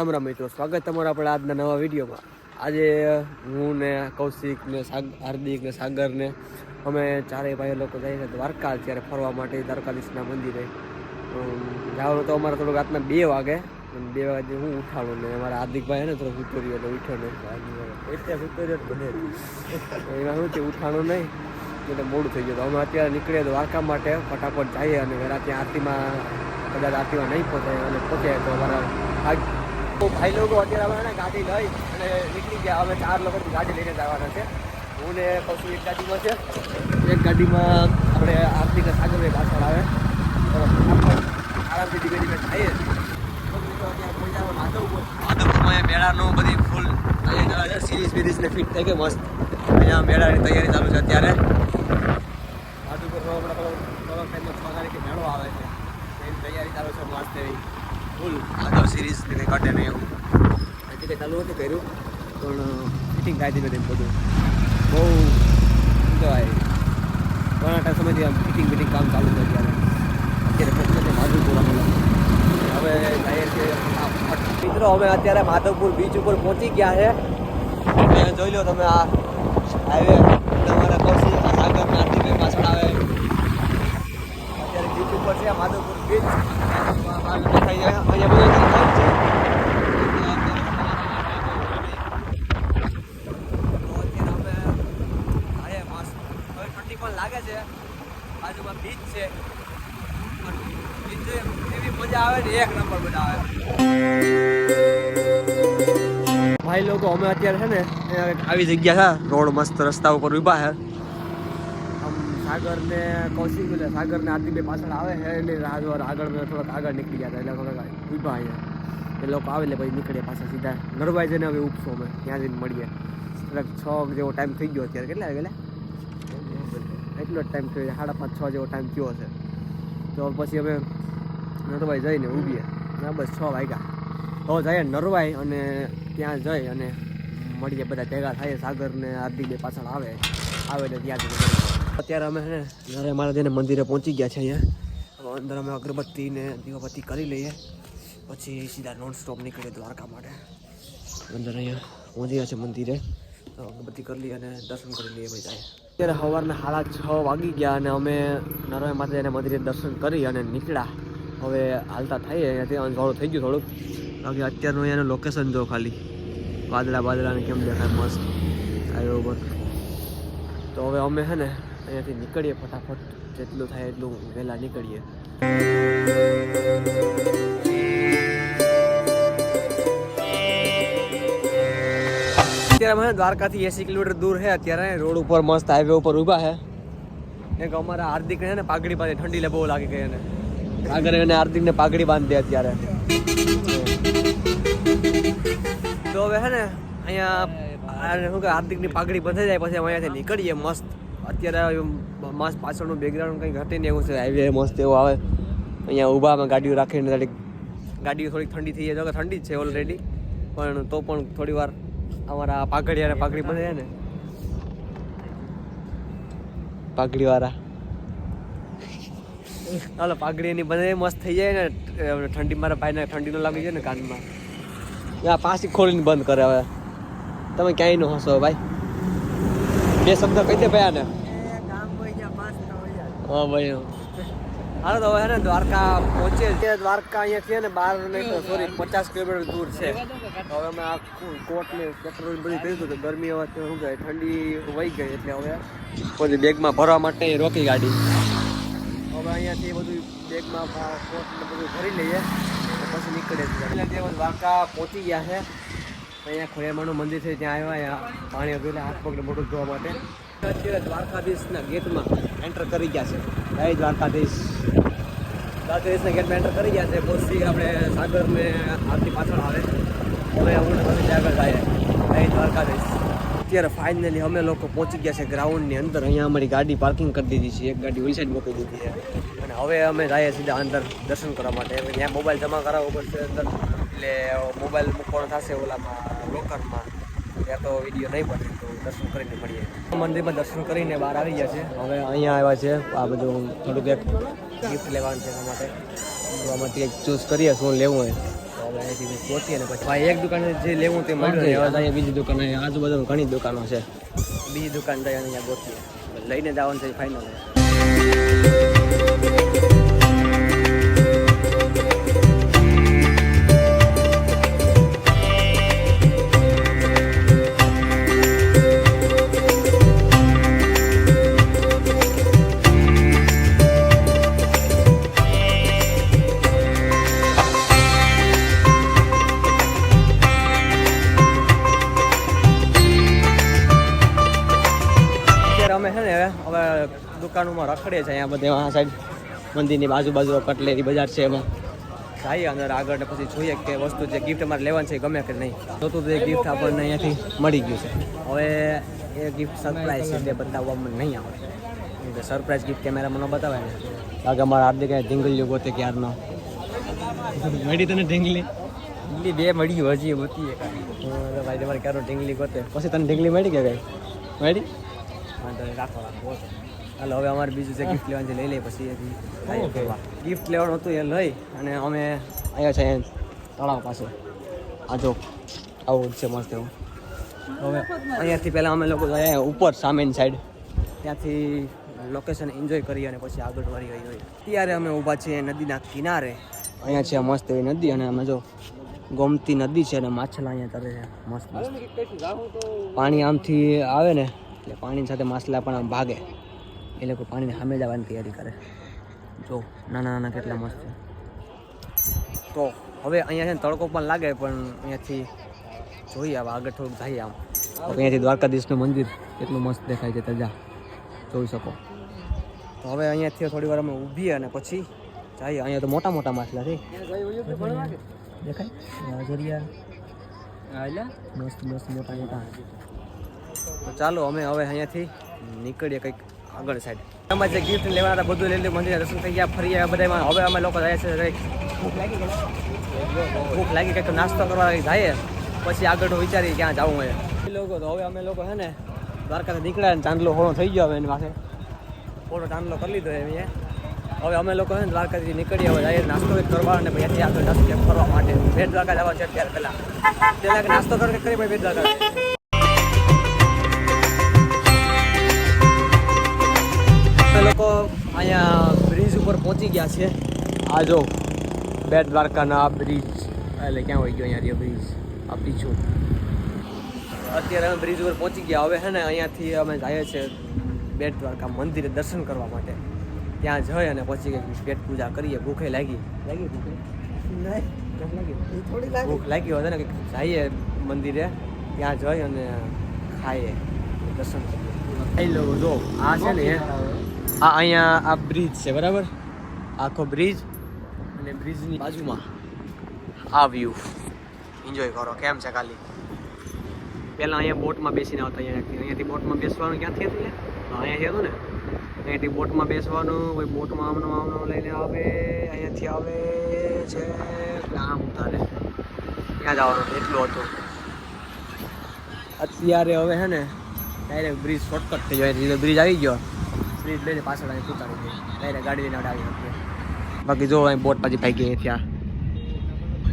રામ રામ મિત્રો, સ્વાગત તમારું આપણા આજના નવા વિડીયોમાં. આજે હું ને કૌશિક ને હાર્દિક ને સાગર ને અમે ચારેય ભાઈ લોકો જઈએ દ્વારકા અત્યારે ફરવા માટે દ્વારકાધીશના મંદિરે. જવાનું તો અમારે થોડુંક રાતના 2 વાગે. 2 વાગે હું ઉઠાડું ને અમારા હાર્દિકભાઈ ને થોડો સુતોર્યો એટલે ઉઠ્યો નહીં એટલે સુતોર્યો જ બને એમાં શું છે ઉઠાણું નહીં એટલે મોડું થઈ ગયું. અમે અત્યારે નીકળીએ દ્વારકા માટે ફટાફટ જઈએ અને વહેલા ત્યાં આરતીમાં કદાચ આરતીમાં નહીં પહોંચાય અને પહોંચે તો અમારા ભાઈ લોકો અત્યારે અમે ગાડી લઈ અને નીકળી ગયા. અમે 4 લોકોની ગાડી લઈને જવાના છે. હું ને કૌશિક એક ગાડીમાં છે, એક ગાડીમાં આપણે આરતી કે સાગરભાઈ પાછળ આવે આરામથી ધીમે ધીમે જઈએ. માધવપુરમાં મેળાનું બધી ફૂલ સિરીઝ વિરીઝને ફિટ થઈ ગઈ મસ્ત. અહીંયા મેળાની તૈયારી ચાલુ છે અત્યારે. માધવપુરનો આપણે થોડો ટાઈમમાં 6 તારીખે મેળો આવે છે એની તૈયારી ચાલુ છે મસ્ત એવી ફૂલ. માધવ સિરીઝ કંઈ કાઢે નહીં એવું હજી કંઈ ચાલુ નથી કર્યું પણ ફિટિંગ કાઢી નથી બધું બહુ કહેવાય ઘણા ટાઈમ સમયથી આમ ફિટિંગ કામ ચાલુ છે અત્યારે ફક્ત માધવપુર હવે જઈએ છીએ મિત્રો. અમે અત્યારે માધવપુર બીચ ઉપર પહોંચી ગયા છે. જોઈ લો તમે આ હાઈવે તમારા કૌશિક સાગર નારતી પાછળ આવે અત્યારે બીચ ઉપર છે માધવપુર બીચ. દેખાઈ જાય અહીંયા બધું છે. ઠંડી પણ લાગે છે, બાજુમાં બીચ છે. એવી મજા આવે ને એક નંબર મજા આવે. ભાઈ લોકો અમે અત્યારે છે ને આવી જગ્યા છે રોડ મસ્ત રસ્તા ઉપર ઊભા છે. આમ સાગર ને કૌશિક એટલે સાગર ને આરતી પાછળ આવે છે એટલે રાજવાર આગળ થોડાક આગળ નીકળી ગયા હતા એટલે થોડાક ઊભા અહીંયા એ લોકો આવે એટલે પછી નીકળીએ પાછા સીધા નરવાઈ જઈને હવે ઉપસો અમે ત્યાં જઈને મળીએ. થોડાક 6 જેવો ટાઈમ થઈ ગયો અત્યારે. કેટલા વાગે એટલો જ ટાઈમ થયો, 5:30 6 જેવો ટાઈમ થયો હશે. તો પછી અમે નરવાઈ જઈને ઊભીએ ના બસ 6 વાગ્યા. હવે જઈએ નરવાઈ અને ત્યાં જઈ અને મળીએ બધા ભેગા થાય. સાગર ને હાર્દિક પાછળ આવે એટલે ત્યાં જઈને અત્યારે અમે છે ને નરે મારા જઈને મંદિરે પહોંચી ગયા છે. અહીંયા અંદર અમે અગરબત્તી ને દીવાબત્તી કરી લઈએ પછી સીધા નોન સ્ટોપ નીકળીએ દ્વારકા માટે. અંદર અહીંયા પહોંચી ગયા છે મંદિરે તો અગરબત્તી કરી લઈએ અને દર્શન કરી લઈએ ભાઈ જાય. અત્યારે સવારના 6:30 વાગી ગયા અને અમે નરવાઈ માતાજીના મંદિરે દર્શન કરી અને નીકળ્યા. હવે હાલતા થઈએ અહીંયાથી અંધારું થઈ ગયું થોડુંક. બાકી અત્યારનું અહીંયાનું લોકેશન જો ખાલી વાદળાને કેમ દેખાય મસ્ત હાઈવે ઉપર. તો હવે અમે છે ને અહીંયાથી નીકળીએ ફટાફટ, જેટલું થાય એટલું વહેલા નીકળીએ. અત્યારે અમે દ્વારકાથી 80 કિલોમીટર દૂર છે. અત્યારે રોડ ઉપર મસ્ત હાઈવે ઉપર ઊભા છે. એક અમારા હાર્દિક ને પાઘડી બાંધે, ઠંડી બહુ લાગી ગઈ એને. સાગર અને હાર્દિકને પાઘડી બાંધે અત્યારે. તો હવે છે ને અહીંયા શું કે હાર્દિકની પાઘડી બંધાઈ જાય પછી અમે અહીંયાથી નીકળીએ મસ્ત. અત્યારે મસ્ત પાછળનું બેકગ્રાઉન્ડ કંઈ ઘટે નહીં એવું છે. હાઈવે મસ્ત એવું આવે. અહીંયા ઊભા અમે ગાડીઓ રાખીને ગાડીઓ થોડીક ઠંડી થઈ જાય. ઠંડી જ છે ઓલરેડી પણ તો પણ થોડી વાર અમારા પાઘડિયાને પાઘડી બંધાઈ જાય ને પાઘડીવાળા હાલો પાઘડી એની બંધાઈ મસ્ત થઈ જાય ને ઠંડી. મારા ભાઈને ઠંડી ન લાગી જાય ને કાનમાં પાછી ખોલીને બંધ કરે. હવે તમે ક્યાંય ન હસો ભાઈ, 2 શબ્દ કહી દે ભાઈ આને. હા ભાઈ હાલો તો હવે ને દ્વારકા પહોંચે. દ્વારકા અહીંયાથી ને 50 કિલોમીટર દૂર છે. તો હવે અમે આ કોટ ને પેટ્રોલ બધી કર્યું હતું. ગરમી હવે શું કહે ઠંડી વહી ગઈ એટલે હવે પછી બેગમાં ભરવા માટે રોકી ગાડી. હવે અહીંયાથી બધું બેગમાં કોટ ને બધું ભરી લઈએ પછી નીકળે છે. દ્વારકા પહોંચી ગયા છે. અહીંયા ખોડિયારમાંનું મંદિર છે ત્યાં આવ્યા. અહીંયા પાણી અભેલા હાથ પગને મોટું ધોવા માટે. અત્યારે દ્વારકાધીશના ગેટમાં એન્ટર કરી ગયા છે. જય દ્વારકાધીશના ગેટમાં એન્ટર કરી ગયા છે. પછી આપણે સાગરને આરતી પાછળ આવે હવે હું પછી આગળ જાય. જય દ્વારકાધીશ. અત્યારે ફાઇનલી અમે લોકો પહોંચી ગયા છે ગ્રાઉન્ડની અંદર. અહીંયા અમારી ગાડી પાર્કિંગ કરી દીધી છે. એક ગાડી ઓલી સાઈડ મૂકી દીધી છે અને હવે અમે જઈએ સીધા અંદર દર્શન કરવા માટે. ત્યાં મોબાઈલ જમા કરાવવો પડશે અંદર એટલે મોબાઈલ મૂકવાનો થશે ઓલામાં લોકરમાં. ત્યાં તો વિડીયો નહીં બને તો દર્શન કરીને મળીએ. મંદિરમાં દર્શન કરીને બહાર આવી ગયા છે. હવે અહીંયા આવ્યા છે આ બધું થોડુંક એક ગિફ્ટ લેવાનું છે એના માટે. તો આમાંથી એક ચૂઝ કરીએ શું લેવું હોય. તો હવે અહીંથી પહોંચીએ ને પછી ભાઈ એક દુકાને જે લેવું તે મળ્યું ને હવે અહીંયા બીજી દુકાન આજુબાજુ ઘણી દુકાનો છે બીજી દુકાન જઈને અહીંયા ગોતીએ લઈને જવાનું છે ફાઇનલ અમે છે ને હવે દુકાનોમાં રખડીએ છીએ અહીંયા બધે આ સાઈડ મંદિરની બાજુ કટલેરી બજાર છે એમાં જઈએ અંદર આગળ ને પછી જોઈએ કે વસ્તુ જે ગિફ્ટ અમારે લેવાની છે ગમે કે નહીં જોતું તો એ ગિફ્ટ આપણને અહીંયાથી મળી ગયું છે હવે એ ગિફ્ટ સરપ્રાઈઝ છે તે બતાવવામાં નહીં આવે સરપ્રાઈઝ ગિફ્ટ કેમેરામાં ન બતાવે ને કારણ કે અમારા હાર્દિક ઢીંગલીઓ ગોતે ક્યારનો મળી તને ઢીંગલી બે મળી હજી બધી ભાઈ તમારે ક્યારો ઢીંગલી ગોતે પછી તને ઢીંગલી મળી કે કઈ મળી રાખો હાલો હવે અમારે બીજું છે ગિફ્ટ લેવાનું છે લઈ લઈએ પછી ગિફ્ટ લેવાનું હતું એ લઈ અને અમે અહીંયા છે તળાવ પાસે આ જો આવું છે મસ્ત એવું હવે અહીંયાથી પહેલાં અમે લોકો અહીંયા ઉપર સામેની સાઈડ ત્યાંથી લોકેશન એન્જોય કરી અને પછી આગળ વળી ગઈ હોય ત્યારે અમે ઊભા છીએ નદીના કિનારે અહીંયા છે મસ્ત એવી નદી અને અમે જો ગોમતી નદી છે અને માછલા અહીંયા તરે છે મસ્ત પાણી આમથી આવે ને એટલે પાણી સાથે માછલા પણ આમ ભાગે એ લોકો પાણીને સામે જવાની તૈયારી કરે જો નાના નાના કેટલા મસ્ત છે તો હવે અહીંયા છે ને તડકો પણ લાગે પણ અહીંયાથી જોઈએ હવે આગળ થોડુંક જઈએ આમ અહીંયાથી દ્વારકાધીશનું મંદિર કેટલું મસ્ત દેખાય છે તજા જોઈ શકો તો હવે અહીંયાથી થોડી વાર અમે ઊભીએ અને પછી જઈએ અહીંયા તો મોટા મોટા માછલા છે દેખાય મસ્ત મસ્ત મોટા મોટા તો ચાલો અમે હવે અહીંયાથી નીકળીએ કંઈક આગળ સાઈડ એમાં જે ગિફ્ટ લેવાના હતા બધું લઈ લે મંદિર દર્શન થઈ ગયા ફરી બધામાં હવે અમે લોકો જાય છે ભૂખ લાગી કંઈક નાસ્તો કરવા જાય પછી આગળનું વિચારીએ ક્યાં જવું હોય એ લોકો તો હવે અમે લોકો છે ને દ્વારકાથી નીકળ્યા ને ચાંદલો હોળો થઈ ગયો હવે એની પાસે હોળો ચાંદલો કરી લીધો એમ હવે અમે લોકો છે ને દ્વારકાથી નીકળીએ હવે જાય નાસ્તો કરવા અને પછી આગળ નાસ્તો કરવા માટે બેટ દ્વારકા જવા છે અત્યારે પહેલાં નાસ્તો કરી ભાઈ બેટ દ્વારકા લોકો અહીંયા બ્રિજ ઉપર પહોંચી ગયા છે આ જો બેટ દ્વારકાના આ બ્રિજ એટલે ક્યાં હોય ગયો અહીંયા બ્રિજ આ પીછું અત્યારે અમે બ્રિજ ઉપર પહોંચી ગયા હવે છે ને અહીંયાથી અમે જઈએ છીએ બેટ દ્વારકા મંદિરે દર્શન કરવા માટે ત્યાં જઈ અને પછી પેટ પૂજા કરીએ ભૂખે લાગી ભૂખ લાગી હોય ને કે જઈએ મંદિરે ત્યાં જઈ અને ખાઈએ દર્શન કરીએ એ લોકો જો આ છે ને આ અહીંયા આ બ્રિજ છે બરાબર આખો બ્રિજ અને બ્રિજની બાજુમાં આ વ્યૂ એન્જોય કરો કેમ છે ખાલી પહેલાં અહીંયા બોટમાં બેસીને આવતા અહીંયાથી બોટમાં બેસવાનું ક્યાંથી હતું ને અહીંયાથી હતું ને અહીંયાથી બોટમાં બેસવાનું કોઈ બોટમાં આમનો લઈને આવે અહીંયાથી આવે છે આમ ઉતારે ત્યાં જવાનું એટલું હતું અત્યારે હવે છે ને ડાયરેક્ટ બ્રિજ શોર્ટકટ થઈ જાય બ્રિજ આવી ગયો બ્રિજ લઈને પાછળ અહીં ઉતારી ગઈ ડાયરેક્ટ ગાડી લઈને આવી શકીએ બાકી જો અહીં બોટ પાછી ભાઈ ગઈ ત્યાં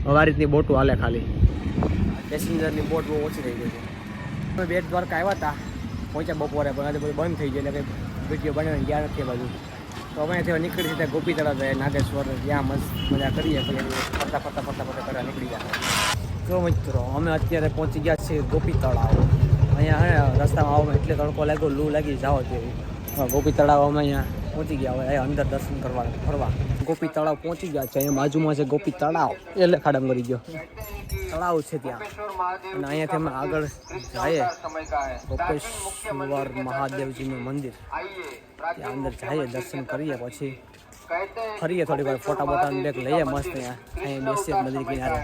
હવે આ રીતની બોટો હાલે ખાલી પેસેન્જરની બોટ બહુ ઓછી થઈ ગઈ છે અમે બેટ દ્વારકા આવ્યા હતા પહોંચ્યા બપોરે પણ આજે બધું બંધ થઈ ગયું એટલે કંઈ વિડીયો બનાવીને ગયા નથી બાજુ તો અમે ત્યાં નીકળી સીધા ગોપી તળાવ જાય નાગેશ્વર ત્યાં મસ્ત મજા કરીએ પછી ફરતા કરવા નીકળી ગયા જો મિત્રો અમે અત્યારે પહોંચી ગયા છીએ ગોપી તળાવ અહીંયા હે રસ્તામાં આવવામાં એટલે તડકો લાગ્યો લૂ લાગી જાઓ તેવી ગોપી તળાવ અમે અહીંયા પહોંચી ગયા હવે અંદર દર્શન કરવા ફરવા ગોપી તળાવ પહોંચી ગયા છે અહીંયા બાજુમાં છે ગોપી તળાવ એટલે ખાડામાં કરી ગયો તળાવ છે ત્યાં અને અહીંયાથી અમે આગળ જઈએ ગોપેશ્વર મહાદેવજીનું મંદિર ત્યાં અંદર જઈએ દર્શન કરીએ પછી ફરીએ થોડી વાર ફોટા બોટા બેગ લઈએ મસ્ત અહીંયા બેસીએ મંદિર કિનારે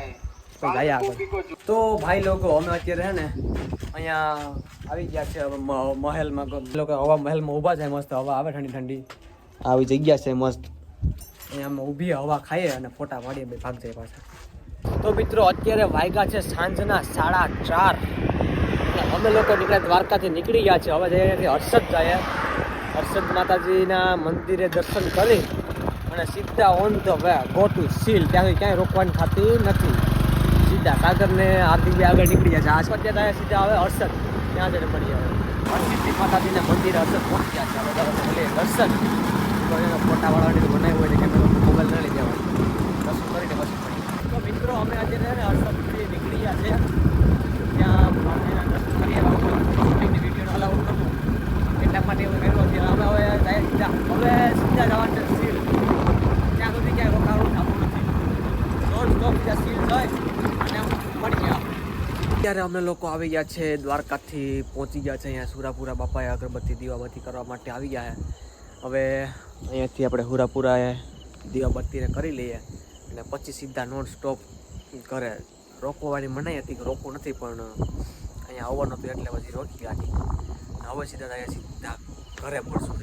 પછી જઈએ આગળ તો ભાઈ લોકો અમે અત્યારે છે ને અહીંયા આવી ગયા છે મહેલમાં લોકો હવા મહેલમાં ઊભા છે મસ્ત હવા આવે ઠંડી ઠંડી આવી જગ્યા છે મસ્ત અહીંયા અમે ઊભી હવા ખાઈએ અને ફોટા પાડીએ બે ભાગ જાય પાછા તો મિત્રો અત્યારે વાગ્યા છે સાંજના 4:30 અમે લોકો નીકળ્યા દ્વારકાથી નીકળી ગયા છે હવે જઈએ હર્ષદ જાય હર્ષદ માતાજીના મંદિરે દર્શન કરી અને સીધા on the way go to seal ત્યાંથી ક્યાંય રોકવાની થતી નથી સીધા સાગરને હાર્દિકભાઈ આગળ નીકળી જાય છે. આ અત્યારે સીધા આવે હર્ષદ, ત્યાં જઈને મળી આવે. હરસિદ્ધિ માતાજીના મંદિર હર્ષદ પહોંચી ગયા છે. હવે મળીએ દર્શન. તો એનો ફોટા વાળાની બનાવ્યું હોય તો કેમેરો મોબાઈલ ન લઈ જવાનું, દર્શન કરીને પછી મળી. તો મિત્રો અમે અત્યારે હર્ષદથી નીકળી ગયા છે. ત્યાં એના દર્શન કરી શૂટિંગની વિડીયોનો અલાઉ નહોતું એટલા માટે એવું કર્યું છે. હવે સીધા જવાનું છે સીલ. ત્યાં સુધી ક્યાંય રોકાવાનું થતું નથી. નોન સ્ટોપ બીજા સીલ જાય અને મળી ગયા. અત્યારે અમે લોકો આવી ગયા છે દ્વારકાથી, પહોંચી ગયા છે અહીંયા સુરાપુરા. બાપાએ અગરબત્તી દીવાબત્તી કરવા માટે આવી ગયા છે. હવે અહીંયાથી આપણે સુરાપુરાએ દીવાબત્તીને કરી લઈએ અને પછી સીધા નોન સ્ટોપ ઘરે. રોકવાની મનાઈ હતી કે રોકવું નથી, પણ અહીંયા આવવાનું હતું એટલે પછી રોકી ગયા. હવે સીધા ઘરે મળશું.